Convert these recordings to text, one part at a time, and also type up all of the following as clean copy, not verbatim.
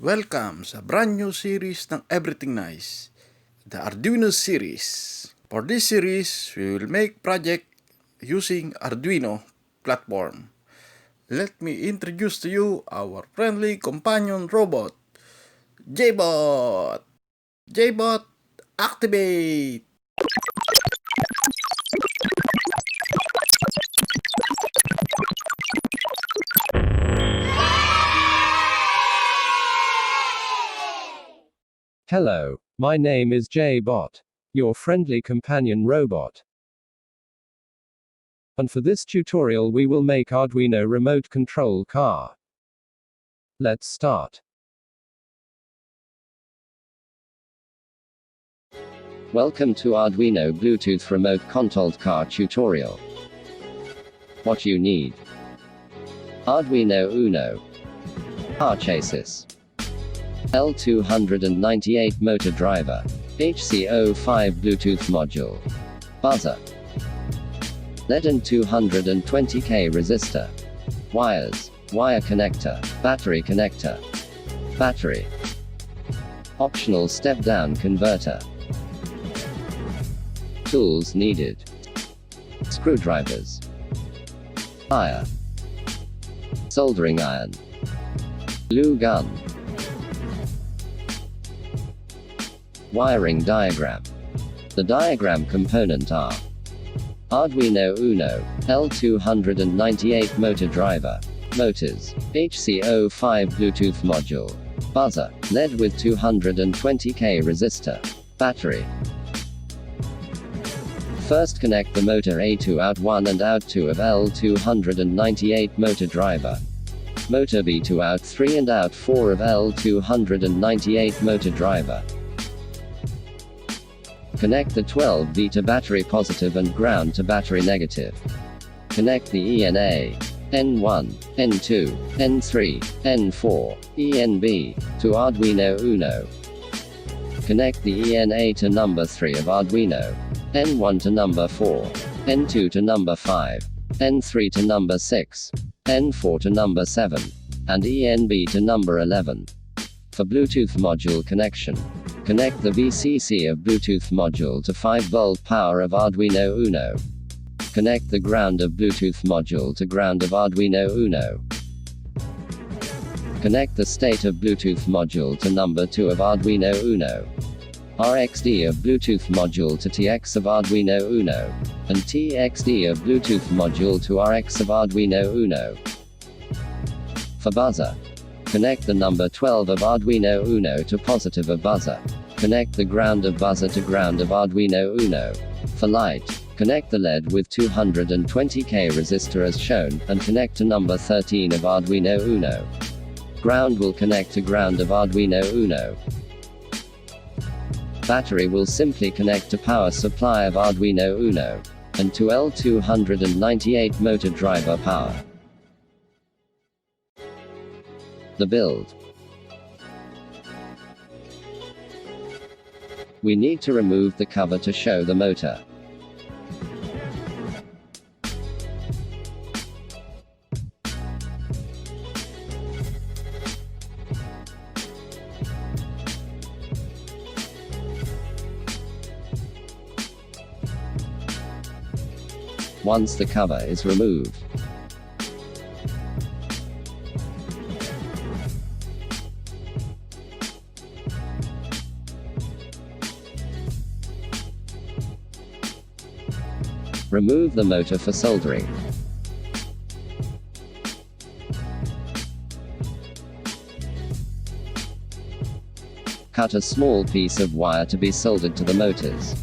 Welcome sa brand new series ng Everything Nice, the Arduino series. For this series, we will make project using Arduino platform. Let me introduce to you our friendly companion robot, J-Bot. J-Bot, activate! Hello, my name is J-Bot, your friendly companion robot. And for this tutorial we will make Arduino remote control car. Let's start. Welcome to Arduino Bluetooth remote controlled car tutorial. What you need: Arduino Uno, car chassis, L298 motor driver, HC05 Bluetooth module, buzzer, LED and 220k resistor, wires, wire connector, battery, optional step-down converter. Tools needed: screwdrivers, plier, soldering iron, glue gun. Wiring diagram. The diagram component are: Arduino Uno, L298 motor driver, motors, HC05 Bluetooth module, buzzer, LED with 220k resistor, battery. First connect the motor A2 out 1 and out 2 of L298 motor driver. Motor B2 out 3 and out 4 of L298 motor driver. Connect the 12V to battery positive and ground to battery negative. Connect the ENA, N1, N2, N3, N4, ENB, to Arduino Uno. Connect the ENA to number 3 of Arduino, N1 to number 4, N2 to number 5, N3 to number 6, N4 to number 7, and ENB to number 11. For Bluetooth module connection, connect the VCC of Bluetooth module to 5V power of Arduino Uno. Connect the ground of Bluetooth module to ground of Arduino Uno. Connect the state of Bluetooth module to number 2 of Arduino Uno. RxD of Bluetooth module to TX of Arduino Uno, and TXD of Bluetooth module to RX of Arduino Uno. For buzzer, connect the number 12 of Arduino Uno to positive of buzzer. Connect the ground of buzzer to ground of Arduino Uno. For light, connect the LED with 220k resistor as shown, and connect to number 13 of Arduino Uno. Ground will connect to ground of Arduino Uno. Battery will simply connect to power supply of Arduino Uno, and to L298 motor driver power. The build. We need to remove the cover to show the motor. Once the cover is removed, remove the motor for soldering. Cut a small piece of wire to be soldered to the motors.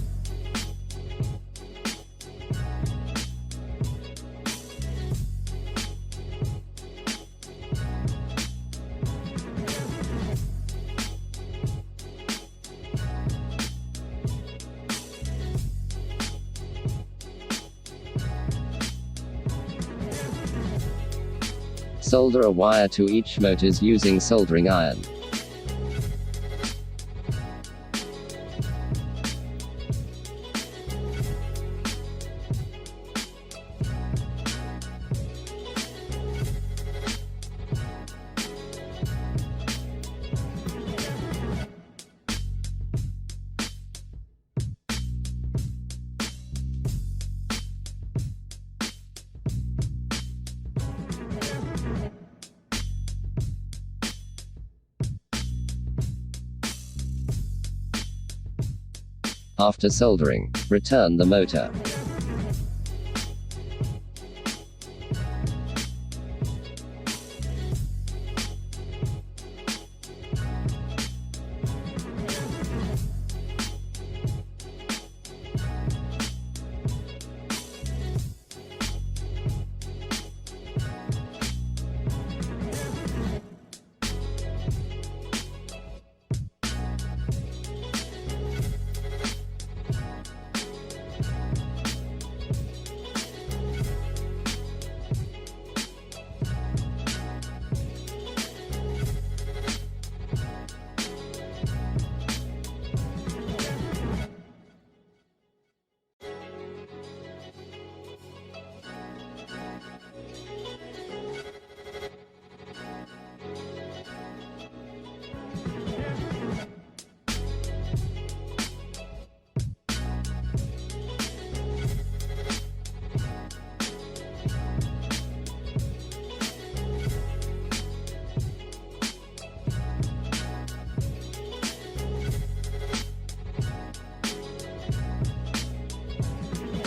Solder a wire to each motors using soldering iron. After soldering, return the motor.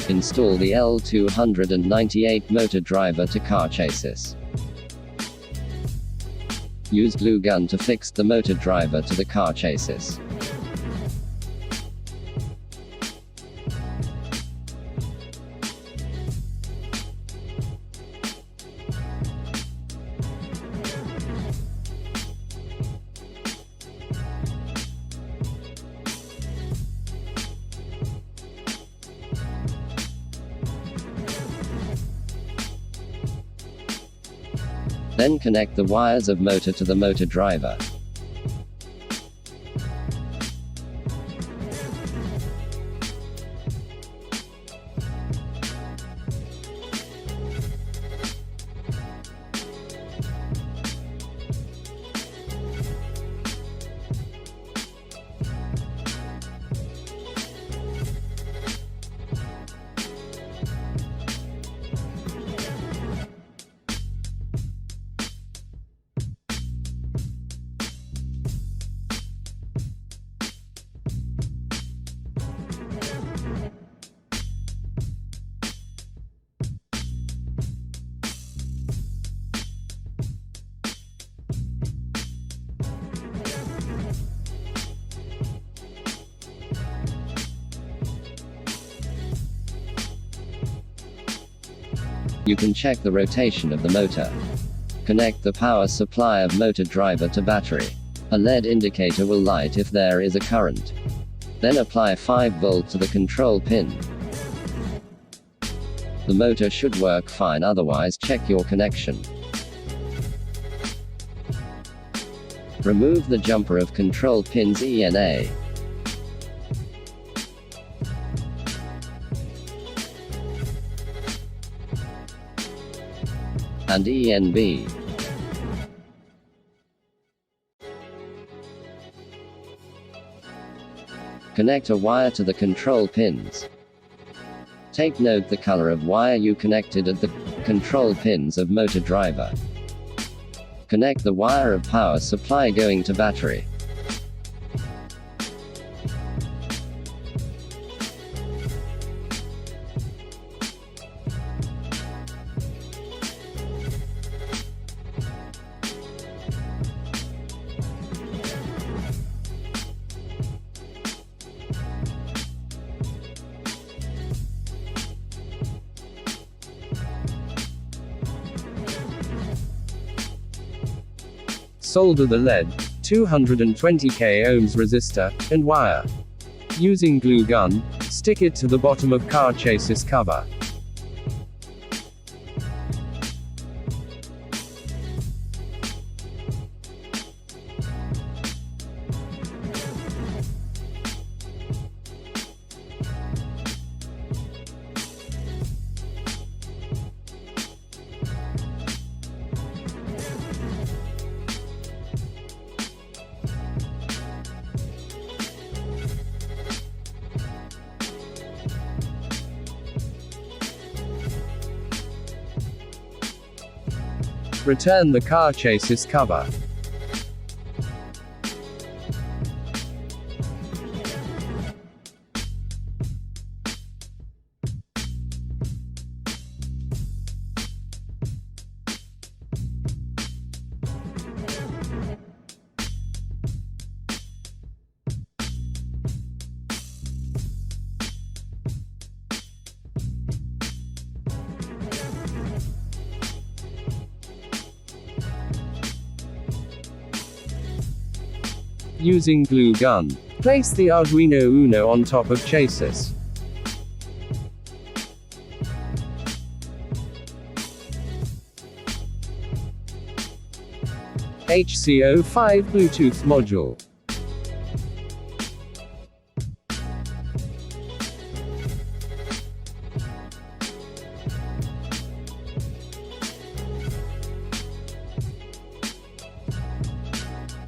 Install the L298 motor driver to car chassis. Use glue gun to fix the motor driver to the car chassis. Then connect the wires of motor to the motor driver. You can check the rotation of the motor. Connect the power supply of motor driver to battery. A LED indicator will light if there is a current. Then apply 5 volt to the control pin. The motor should work fine, otherwise check your connection. Remove the jumper of control pins ENA. And ENB. Connect a wire to the control pins. Take note the color of wire you connected at the control pins of motor driver. Connect the wire of power supply going to battery. Solder the LED, 220k ohms resistor, and wire. Using glue gun, stick it to the bottom of car chassis cover. Return the car chassis cover. Using glue gun. Place the Arduino Uno on top of chassis. HC05 Bluetooth module.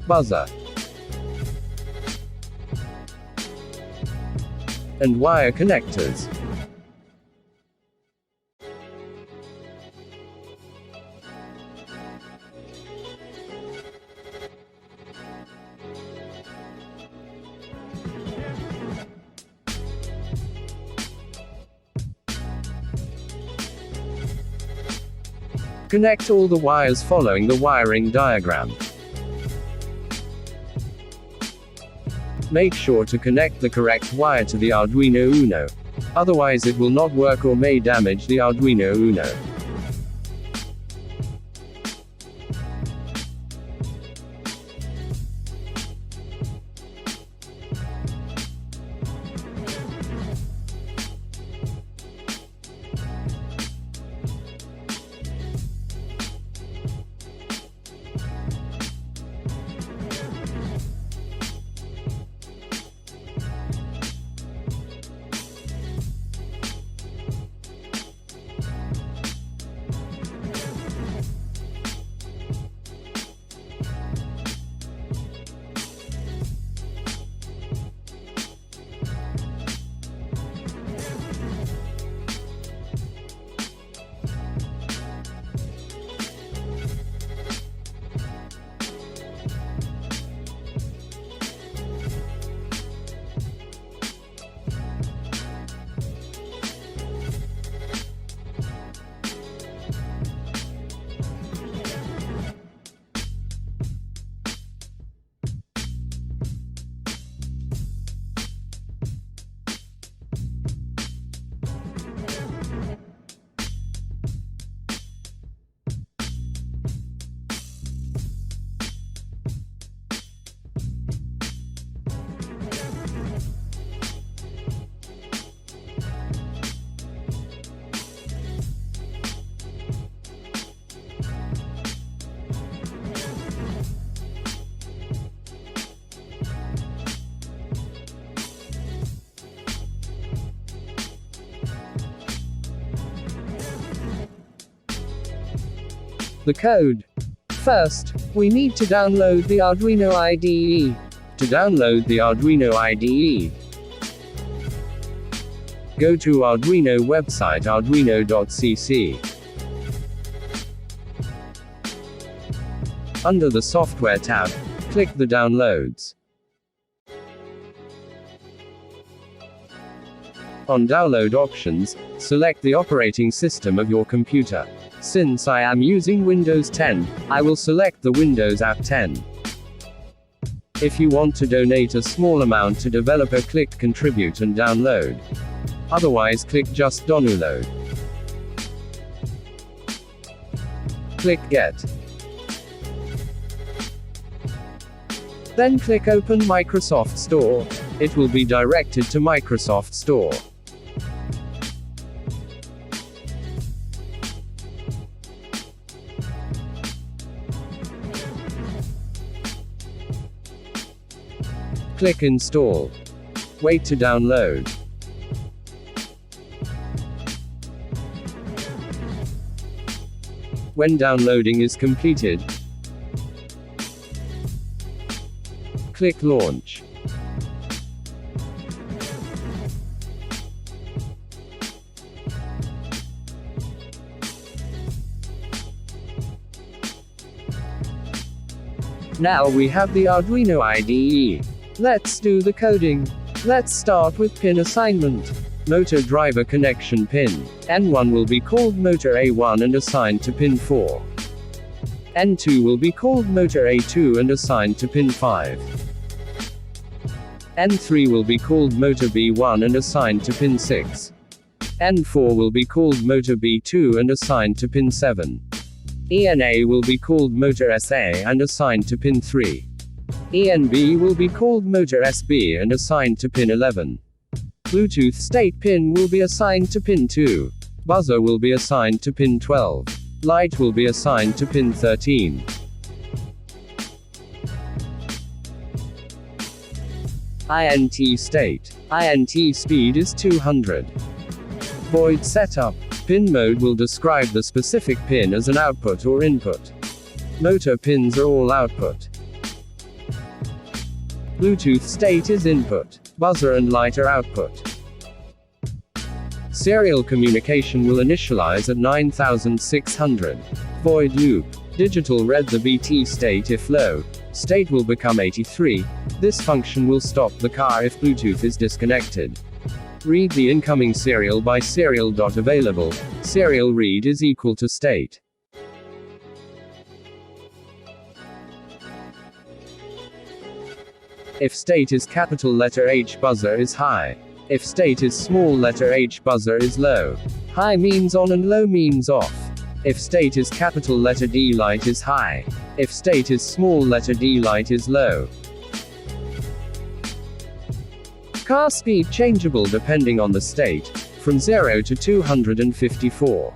Buzzer. And wire connectors. Connect all the wires following the wiring diagram. Make sure to connect the correct wire to the Arduino Uno. Otherwise it will not work or may damage the Arduino Uno. The code. First, we need to download the Arduino IDE. To download the Arduino IDE, go to Arduino website arduino.cc. Under the Software tab, click the Downloads. On Download Options, select the operating system of your computer. Since I am using Windows 10, I will select the Windows App 10. If you want to donate a small amount to developer, click Contribute and Download. Otherwise click just Download. Click Get. Then click Open Microsoft Store. It will be directed to Microsoft Store. Click Install. Wait to download. When downloading is completed, click Launch. Now we have the Arduino IDE. Let's do the coding. Let's start with pin assignment. Motor driver connection pin. N1 will be called motor A1 and assigned to pin 4. N2 will be called motor A2 and assigned to pin 5. N3 will be called motor B1 and assigned to pin 6. N4 will be called motor B2 and assigned to pin 7. ENA will be called motor SA and assigned to pin 3. ENB will be called motor SB and assigned to pin 11. Bluetooth state pin will be assigned to pin 2. Buzzer will be assigned to pin 12. Light will be assigned to pin 13. INT state. INT speed is 200. Void setup. Pin mode will describe the specific pin as an output or input. Motor pins are all output. Bluetooth state is input. Buzzer and light are output. Serial communication will initialize at 9600. Void loop. Digital read the BT state if low. State will become 83. This function will stop the car if Bluetooth is disconnected. Read the incoming serial by serial.available. Serial read is equal to state. If state is capital letter H, buzzer is high. If state is small letter h, buzzer is low. High means on and low means off. If state is capital letter D, light is high. If state is small letter d, light is low. Car speed changeable depending on the state, from 0 to 254.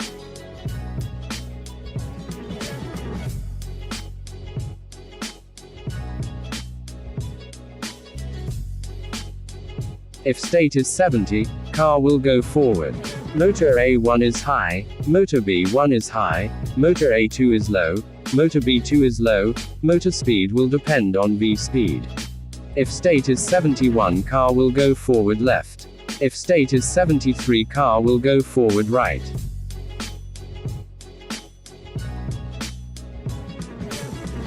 If state is 70, car will go forward. Motor A1 is high, motor B1 is high, motor A2 is low, motor B2 is low, motor speed will depend on V speed. If state is 71, car will go forward left. If state is 73, car will go forward right.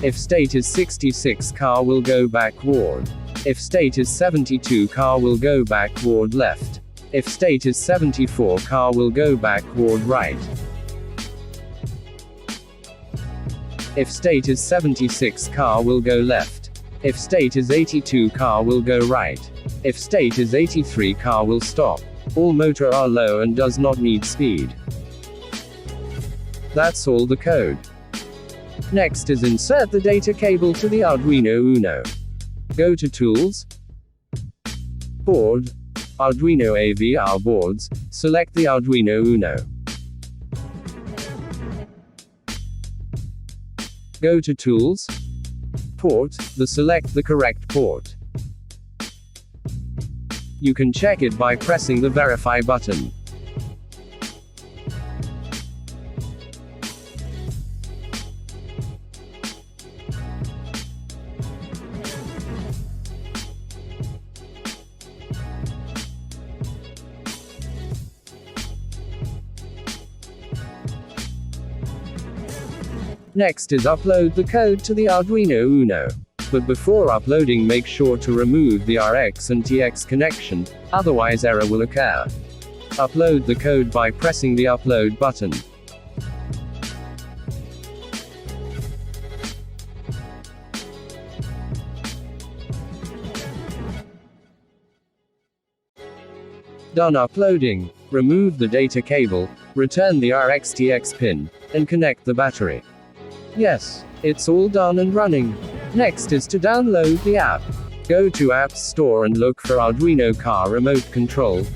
If state is 66, car will go backward. If state is 72, car will go backward left. If state is 74, car will go backward right. If state is 76, car will go left. If state is 82, car will go right. If state is 83, car will stop. All motor are low and does not need speed. That's all the code. Next is insert the data cable to the Arduino Uno. Go to Tools, Board, Arduino AVR boards, select the Arduino Uno. Go to Tools, Port, select the correct port. You can check it by pressing the Verify button. Next is upload the code to the Arduino Uno. But before uploading, make sure to remove the RX and TX connection, otherwise error will occur. Upload the code by pressing the Upload button. Done uploading. Remove the data cable, return the RX-TX pin, and connect the battery. Yes, it's all done and running. Next is to download the app. Go to App Store and look for Arduino Car Remote Control.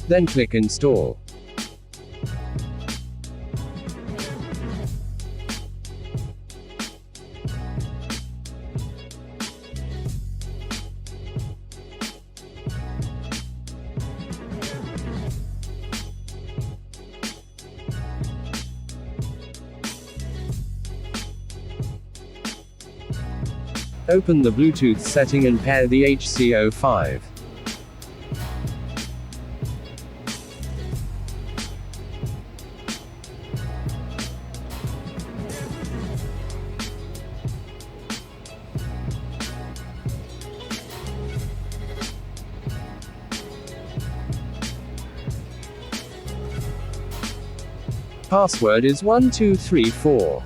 Then click Install. Open the Bluetooth setting and pair the HC05. Password is 1234.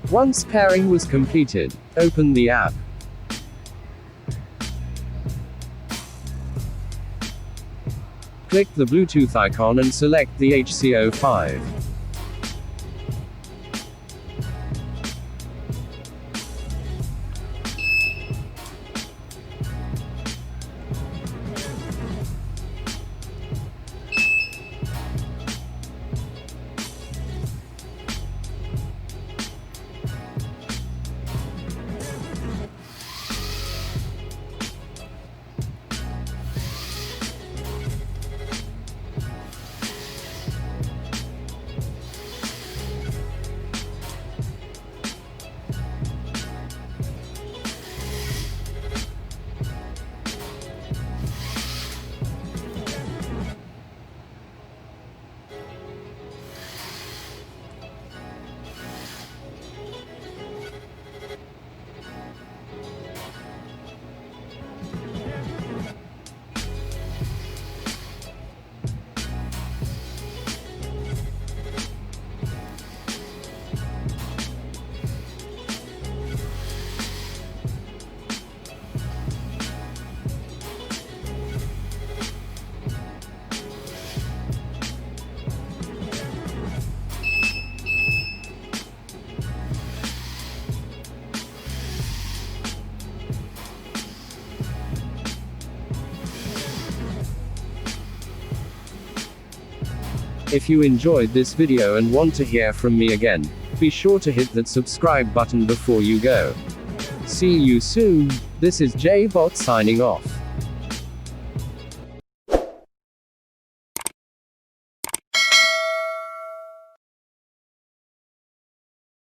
Once pairing was completed, open the app. Click the Bluetooth icon and select the HC05. If you enjoyed this video and want to hear from me again, be sure to hit that subscribe button before you go. See you soon. This is JBot signing off.